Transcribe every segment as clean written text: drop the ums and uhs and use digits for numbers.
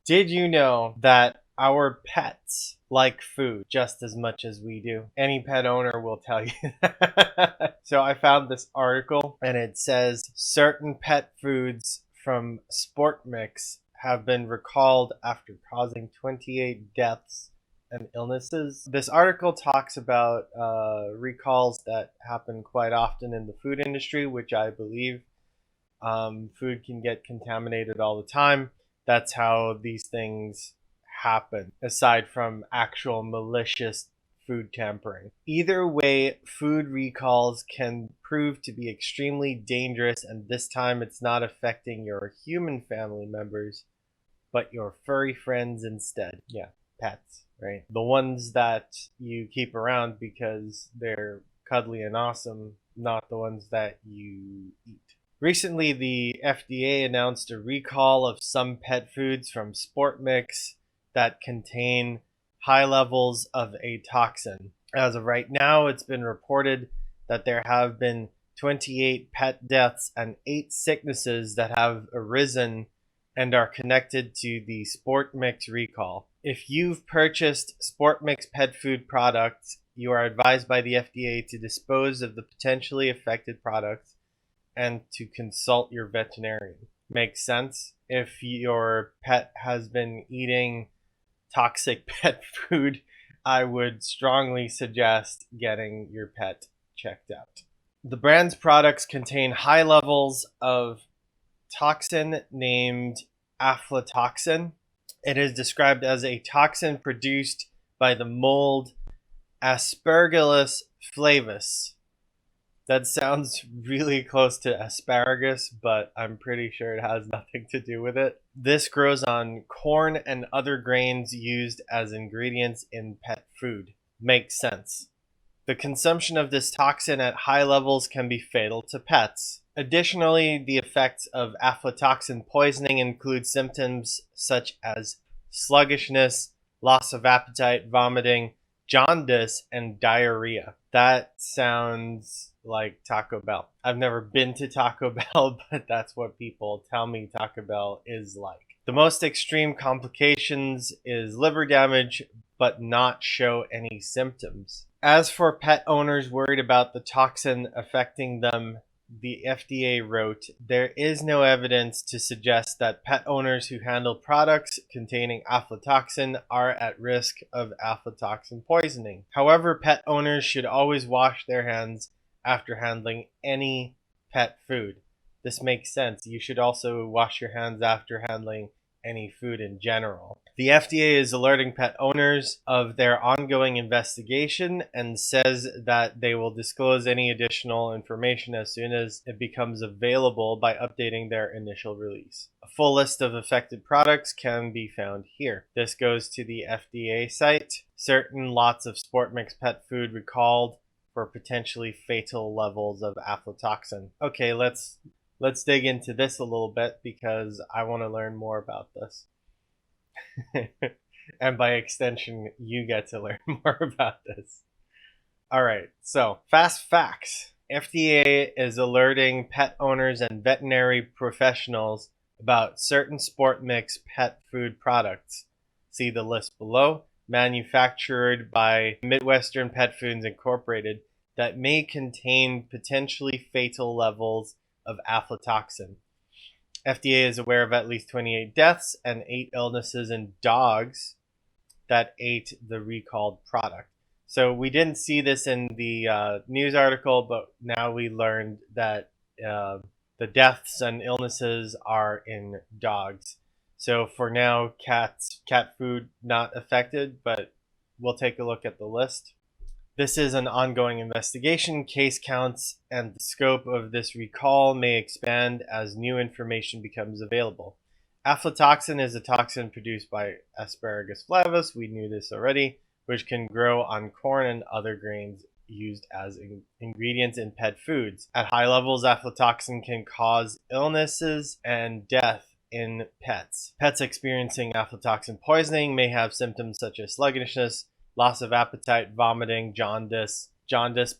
Did you know that our pets like food just as much as we do? Any pet owner will tell you that. So I found this article and it says certain pet foods from Sport Mix have been recalled after causing 28 deaths and illnesses. This article talks about recalls that happen quite often in the food industry, which I believe. Food can get contaminated all the time. That's how these things happen, aside from actual malicious food tampering. Either way, food recalls can prove to be extremely dangerous, and this time it's not affecting your human family members, but your furry friends instead. Yeah, pets, right? The ones that you keep around because they're cuddly and awesome, not the ones that you eat. Recently, the FDA announced a recall of some pet foods from Sport Mix that contain high levels of a toxin. As of right now, it's been reported that there have been 28 pet deaths and 8 sicknesses that have arisen and are connected to the Sport Mix recall. If you've purchased Sport Mix pet food products, you are advised by the FDA to dispose of the potentially affected products and to consult your veterinarian. Makes sense. If your pet has been eating toxic pet food, I would strongly suggest getting your pet checked out. The brand's products contain high levels of toxin named Aflatoxin. It is described as a toxin produced by the mold Aspergillus flavus. That sounds really close to asparagus, but I'm pretty sure it has nothing to do with it. This grows on corn and other grains used as ingredients in pet food. Makes sense. The consumption of this toxin at high levels can be fatal to pets. Additionally, the effects of aflatoxin poisoning include symptoms such as sluggishness, loss of appetite, vomiting, jaundice, and diarrhea. That sounds like Taco Bell. I've never been to Taco Bell, but that's what people tell me Taco Bell is like. The most extreme complications is liver damage, but not show any symptoms. As for pet owners worried about the toxin affecting them, the FDA wrote, there is no evidence to suggest that pet owners who handle products containing aflatoxin are at risk of aflatoxin poisoning. However, pet owners should always wash their hands after handling any pet food. This makes sense. You should also wash your hands after handling any food in general. The FDA is alerting pet owners of their ongoing investigation and says that they will disclose any additional information as soon as it becomes available by updating their initial release. A full list of affected products can be found here. This goes to the FDA site. Certain lots of Sport Mix pet food recalled for potentially fatal levels of aflatoxin. Okay, let's dig into this a little bit because I want to learn more about this. And by extension, you get to learn more about this. All right, so fast facts. FDA is alerting pet owners and veterinary professionals about certain Sport Mix pet food products. See the list below. Manufactured by Midwestern Pet Food Inc. that may contain potentially fatal levels of aflatoxin. FDA is aware of at least 28 deaths and 8 illnesses in dogs that ate the recalled product. So we didn't see this in the news article, but now we learned that the deaths and illnesses are in dogs. So for now, cat food not affected, but we'll take a look at the list. This is an ongoing investigation. Case counts and the scope of this recall may expand as new information becomes available. Aflatoxin is a toxin produced by Aspergillus flavus, we knew this already, which can grow on corn and other grains used as ingredients in pet foods. At high levels, aflatoxin can cause illnesses and death in pets. Pets experiencing aflatoxin poisoning may have symptoms such as sluggishness, loss of appetite, vomiting, jaundice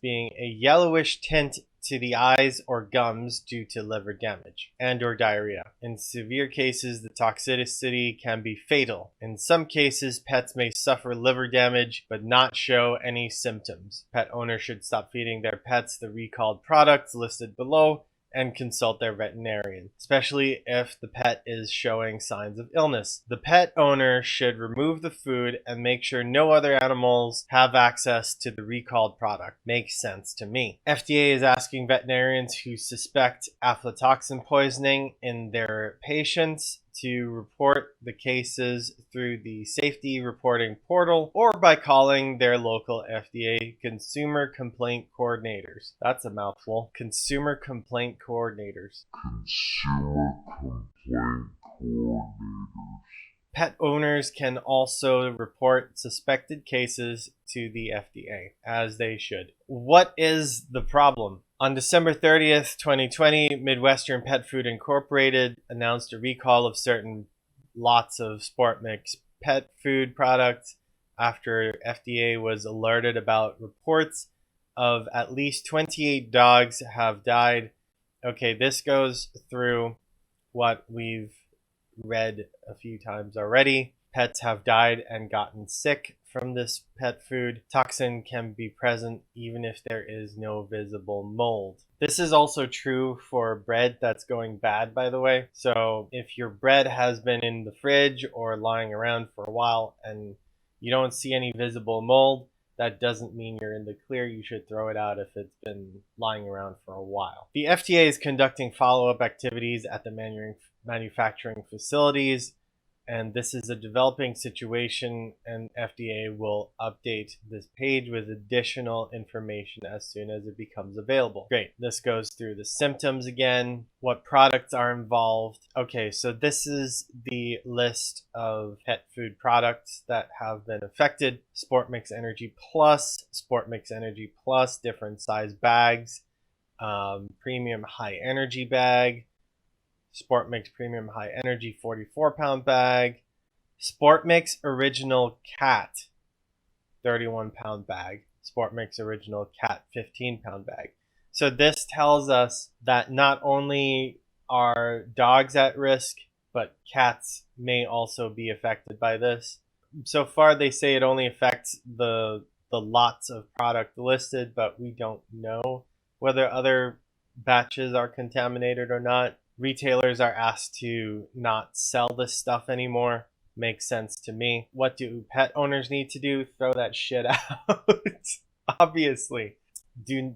being a yellowish tint to the eyes or gums due to liver damage and or diarrhea. In severe cases, the toxicity can be fatal. In some cases, pets may suffer liver damage but not show any symptoms. Pet owners should stop feeding their pets the recalled products listed below and consult their veterinarian, especially if the pet is showing signs of illness. The pet owner should remove the food and make sure no other animals have access to the recalled product. Makes sense to me. FDA is asking veterinarians who suspect aflatoxin poisoning in their patients to report the cases through the safety reporting portal or by calling their local FDA consumer complaint coordinators. That's a mouthful. Consumer complaint coordinators. Consumer complaint coordinators. Pet owners can also report suspected cases to the FDA, as they should. What is the problem? On December 30th, 2020, Midwestern Pet Food Inc. announced a recall of certain lots of Sport Mix pet food products after FDA was alerted about reports of at least 28 dogs have died. Okay, this goes through what we've read a few times already. Pets have died and gotten sick from this pet food. Toxin can be present even if there is no visible mold. This is also true for bread that's going bad, by the way. So if your bread has been in the fridge or lying around for a while and you don't see any visible mold, that doesn't mean you're in the clear. You should throw it out if it's been lying around for a while. The FDA is conducting follow-up activities at the manufacturing facilities, and this is a developing situation, and FDA will update this page with additional information as soon as it becomes available. Great. This goes through the symptoms again, what products are involved. Okay, so this is the list of pet food products that have been affected. Sport Mix Energy Plus, Sport Mix Energy Plus, different size bags, premium high energy bag, Sport Mix Premium High Energy 44-pound bag, Sport Mix Original Cat 31-pound bag, Sport Mix Original Cat 15-pound bag. So this tells us that not only are dogs at risk, but cats may also be affected by this. So far they say it only affects the lots of product listed, but we don't know whether other batches are contaminated or not. Retailers are asked to not sell this stuff anymore. Makes sense to me. What do pet owners need to do? Throw that shit out. Obviously.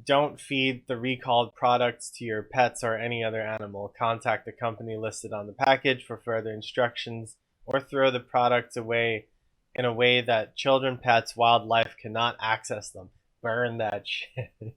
Don't feed the recalled products to your pets or any other animal. Contact the company listed on the package for further instructions, or throw the products away in a way that children, pets, wildlife cannot access them. Burn that shit.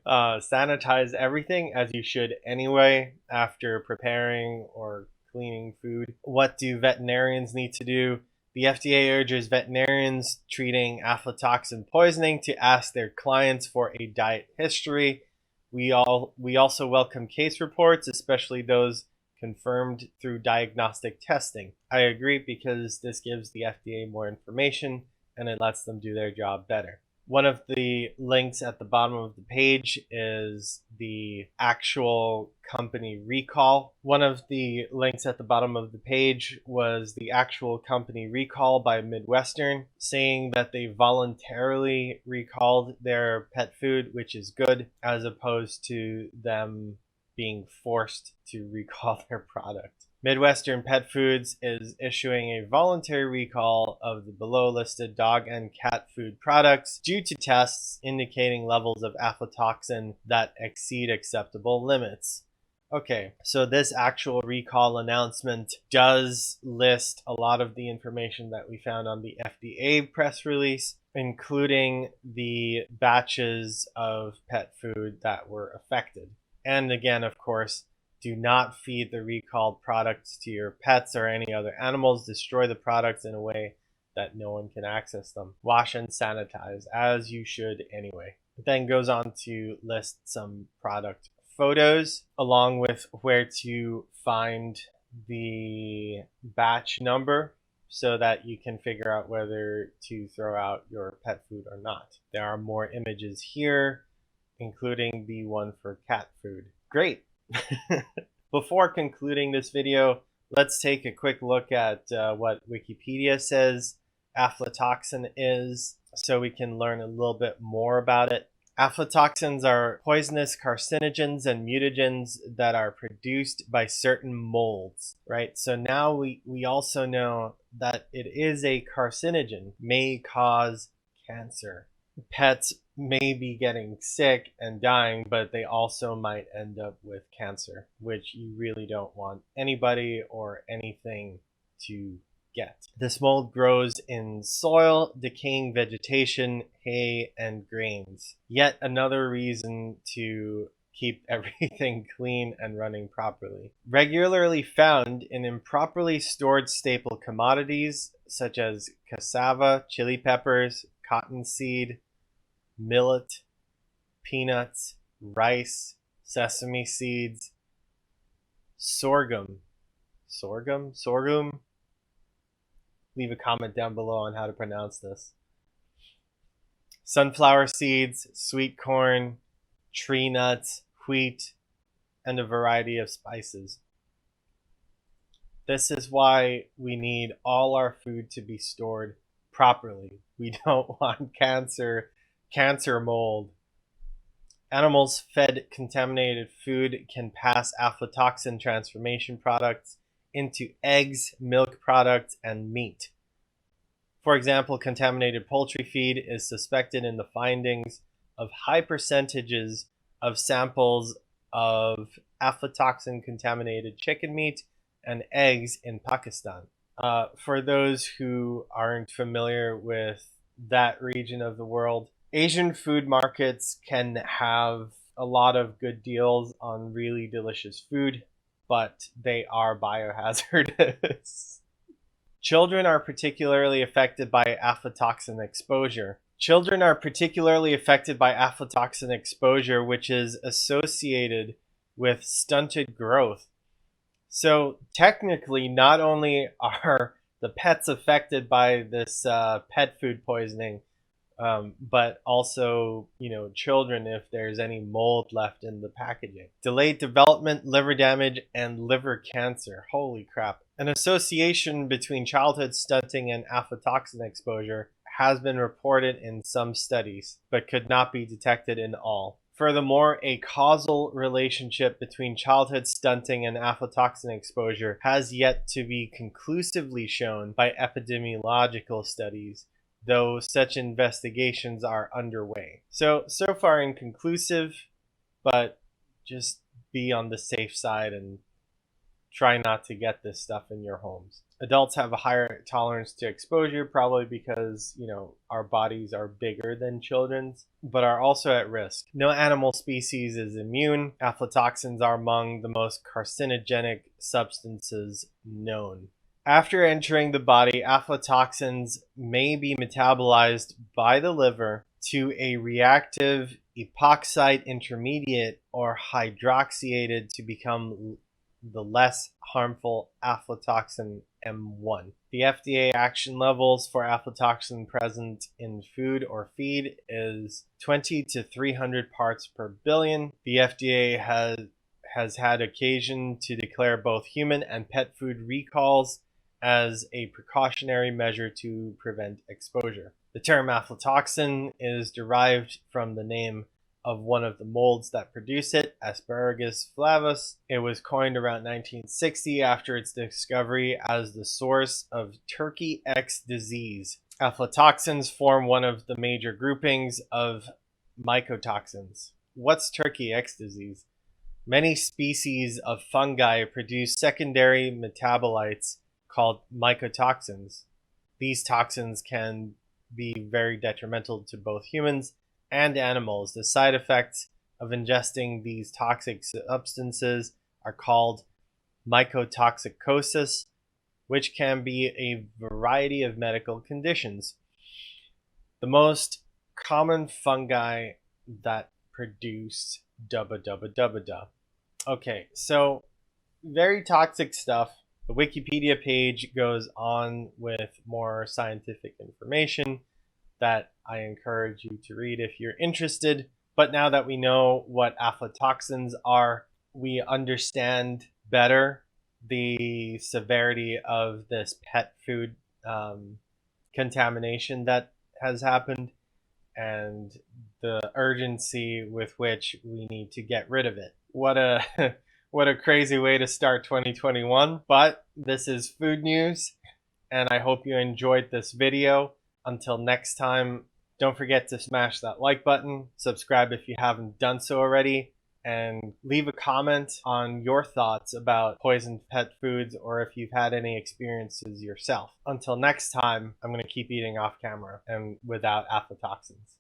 Sanitize everything, as you should anyway, after preparing or cleaning food. What do veterinarians need to do? The FDA urges veterinarians treating aflatoxin poisoning to ask their clients for a diet history. We also welcome case reports, especially those confirmed through diagnostic testing. I agree, because this gives the FDA more information and it lets them do their job better. One of the links at the bottom of the page is the actual company recall. One of the links at the bottom of the page was the actual company recall by Midwestern, saying that they voluntarily recalled their pet food, which is good, as opposed to them being forced to recall their product. Midwestern Pet Foods is issuing a voluntary recall of the below listed dog and cat food products due to tests indicating levels of aflatoxin that exceed acceptable limits. Okay, so this actual recall announcement does list a lot of the information that we found on the FDA press release, including the batches of pet food that were affected. And again, of course, do not feed the recalled products to your pets or any other animals. Destroy the products in a way that no one can access them. Wash and sanitize, as you should anyway. It then goes on to list some product photos, along with where to find the batch number, so that you can figure out whether to throw out your pet food or not. There are more images here including the one for cat food. Great! Before concluding this video, let's take a quick look at what Wikipedia says aflatoxin is, so we can learn a little bit more about it. Aflatoxins are poisonous carcinogens and mutagens that are produced by certain molds, right? So now we also know that it is a carcinogen, may cause cancer. Pets may be getting sick and dying, but they also might end up with cancer, which you really don't want anybody or anything to get. This mold grows in soil, decaying vegetation, hay, and grains. Yet another reason to keep everything clean and running properly. Regularly found in improperly stored staple commodities such as cassava, chili peppers, cottonseed, millet, peanuts, rice, sesame seeds, sorghum. Sorghum? Leave a comment down below on how to pronounce this. Sunflower seeds, sweet corn, tree nuts, wheat, and a variety of spices. This is why we need all our food to be stored properly. We don't want cancer mold. Animals fed contaminated food can pass aflatoxin transformation products into eggs, milk products, and meat. For example, contaminated poultry feed is suspected in the findings of high percentages of samples of aflatoxin contaminated chicken meat and eggs in Pakistan. For those who aren't familiar with that region of the world, Asian food markets can have a lot of good deals on really delicious food, but they are biohazardous. Children are particularly affected by aflatoxin exposure. Which is associated with stunted growth. So technically, not only are the pets affected by this pet food poisoning, but also, children if there's any mold left in the packaging. Delayed development, liver damage, and liver cancer. Holy crap. An association between childhood stunting and aflatoxin exposure has been reported in some studies, but could not be detected in all. Furthermore, a causal relationship between childhood stunting and aflatoxin exposure has yet to be conclusively shown by epidemiological studies, though such investigations are underway. So far inconclusive, but just be on the safe side and try not to get this stuff in your homes. Adults have a higher tolerance to exposure, probably because, our bodies are bigger than children's, but are also at risk. No animal species is immune. Aflatoxins are among the most carcinogenic substances known. After entering the body, aflatoxins may be metabolized by the liver to a reactive epoxide intermediate or hydroxylated to become the less harmful aflatoxin M1. The FDA action levels for aflatoxin present in food or feed is 20 to 300 parts per billion. The FDA has had occasion to declare both human and pet food recalls as a precautionary measure to prevent exposure. The term aflatoxin is derived from the name of one of the molds that produce it, Asparagus flavus. It was coined around 1960 after its discovery as the source of turkey X disease. Aflatoxins form one of the major groupings of mycotoxins. What's turkey X disease? Many species of fungi produce secondary metabolites called mycotoxins. These toxins can be very detrimental to both humans and animals. The side effects of ingesting these toxic substances are called mycotoxicosis, which can be a variety of medical conditions. The most common fungi that produce dubba dubba dubba da. Okay, so very toxic stuff. The Wikipedia page goes on with more scientific information that I encourage you to read if you're interested. But now that we know what aflatoxins are, we understand better the severity of this pet food contamination that has happened and the urgency with which we need to get rid of it. What a what a crazy way to start 2021, but this is food news and I hope you enjoyed this video. Until next time, don't forget to smash that like button, subscribe if you haven't done so already, and leave a comment on your thoughts about poisoned pet foods or if you've had any experiences yourself. Until next time, I'm going to keep eating off camera and without aflatoxins.